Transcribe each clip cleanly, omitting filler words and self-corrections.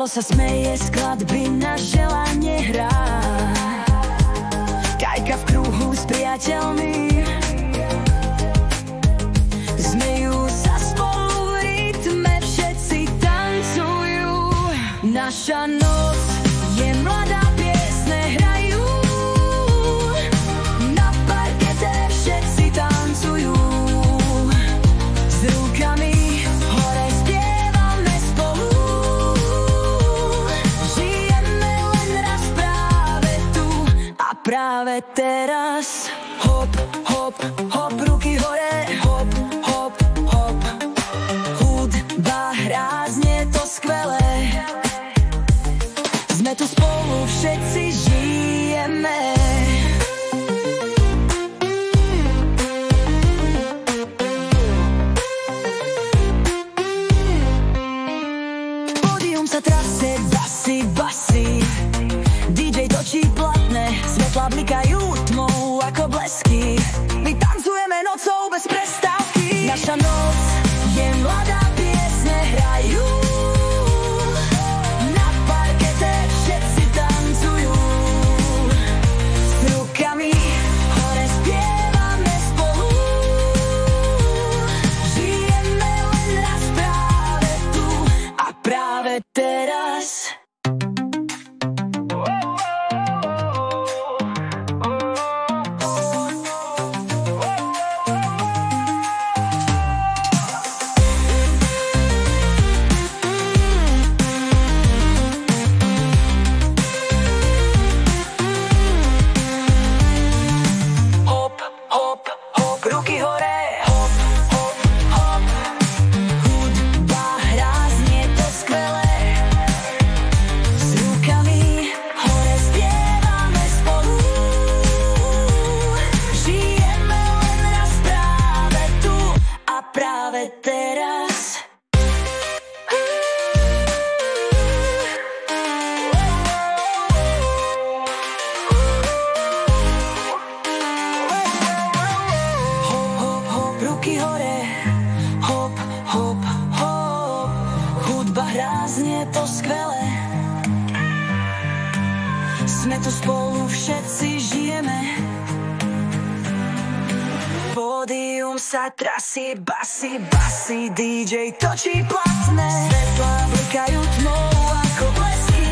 Palo sa smeje, skladby na želanie hrá. Kajka v kruhu s priateľmi, smejú sa spolu v rytme, všetci tancujú. Naša noc je mladá, piesne hrajú, na parkete všetci tancujú. S rukami hore spievame spolu, žijeme len raz práve tu a práve teraz. Hop, hop, hop, ruky hore, hop, hop, hop. Hudba hrá, znie to skvelé, sme tu spolu, všetci žijeme. Pódium sa trasie, basy, basy, DJ točí platné, svetla blikajú tmou ako blesky. My tancujeme nocou bez prestávky. Naša noc je mladá, piesne hrajú, na parkete všetci tancujú. S rukami hore spievame spolu, žijeme len raz práve tu a práve teraz. Ruky hore, hop, hop, hop. Hudba hrá, znie to skvelé, s rukami hore spievame spolu, žijeme len raz práve tu a práve teraz. Ruky hore, hop, hop, hop. Hudba hrá, znie to skvelé, sme tu spolu, všetci žijeme. Pódium sa trasie, basy, basy, DJ točí platné, svetlá blikajú tmou ako blesky.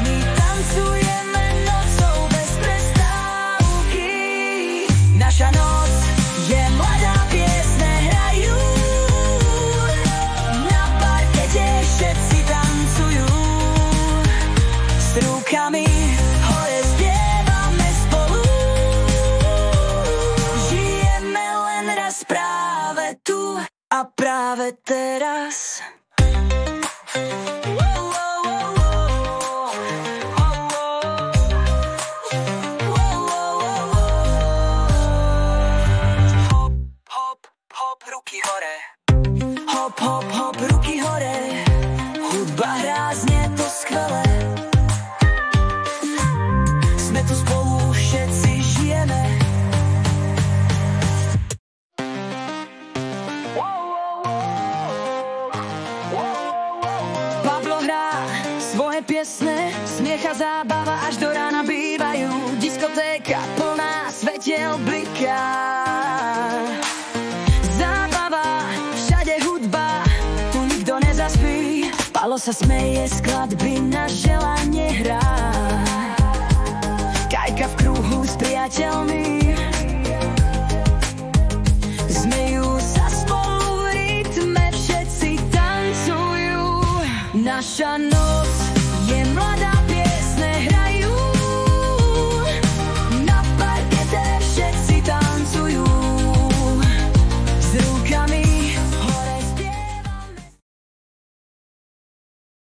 My tancujeme nocou bez prestávky. Naša noc je mladá, piesne hrajú, na parkete všetci tancujú. S rukami hore spievame spolu, žijeme len raz práve tu a práve teraz. Ruky hore, hop, hop, hop, ruky hore. Hudba hrá, znie to skvelé, sme tu spolu, všetci žijeme. Pablo hrá svoje piesne, smiech a zábava až do rána bývajú. Diskotéka plná svetiel bliká, Palo sa smeje, skladby na želanie hrá. Kajka v kruhu s priateľmi, smejú sa spolu v rytme, všetci tancujú. Naša